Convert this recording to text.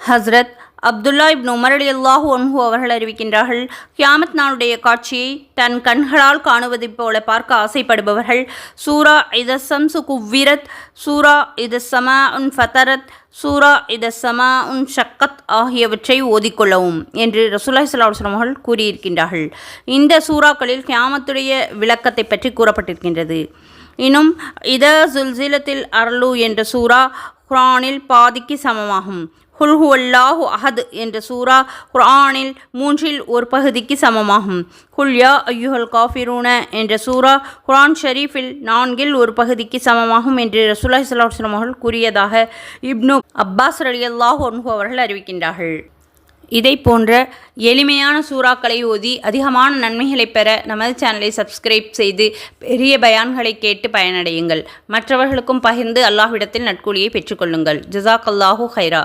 ஹஸ்ரத் அப்துல்லா இப்னு Umar ரலியல்லாஹு அன்ஹு அவர்கள் அறிவிக்கின்றார்கள், கியாமத் நாளுடைய காட்சியை தன் கண்களால் காணுவதைப் போல பார்க்க ஆசைப்படுபவர்கள் சூரா இதஸ்ஸம்ஸு குவ்விரத், சூரா இதஸ்ஸமாஉன் ஃபதரத், சூரா இதஸ்ஸமாஉன் ஷக்கத் ஆகியவற்றை ஓதிக்கொள்ளவும் என்று ரசூலுல்லாஹி ஸல்லல்லாஹு அலைஹி வஸல்லம் அவர்கள் கூறியிருக்கின்றார்கள். இந்த சூறாக்களில் கியாமத்துடைய விளக்கத்தை பற்றி கூறப்பட்டிருக்கின்றது. இன்னும் இத ஸுல்ஸிலத்தில் அர்லு என்ற சூரா குர்ஆனில் பாதிக்கு சமமாகும். குல் ஹுவல்லாஹு அஹத் என்ற சூரா குர்ஆனில் மூன்றில் ஒரு பகுதிக்கு சமமாகும். குல் யா அய்யுஹல் காஃபிரூன என்ற சூரா குர்ஆன் ஷரீஃபில் நான்கில் ஒரு பகுதிக்கு சமமாகும் என்று ரசூலுல்லாஹி ஸல்லல்லாஹு அலைஹி வஸல்லம் அவர்கள் கூறியதாக இப்னு அப்பாஸ் ரலியல்லாஹு அன்ஹு அவர்கள் அறிவிக்கின்றார்கள். இதை போன்ற எளிமையான சூறாக்களை ஓதி அதிகமான நன்மைகளை பெற நமது சேனலை சப்ஸ்கிரைப் செய்து பெரிய பயான்களை கேட்டு பயனடையுங்கள். மற்றவர்களுக்கும் பகிர்ந்து அல்லாஹ்விடத்தில் நற்கூலியை பெற்றுக்கொள்ளுங்கள். ஜஸாக்கல்லாஹு ஹைரா.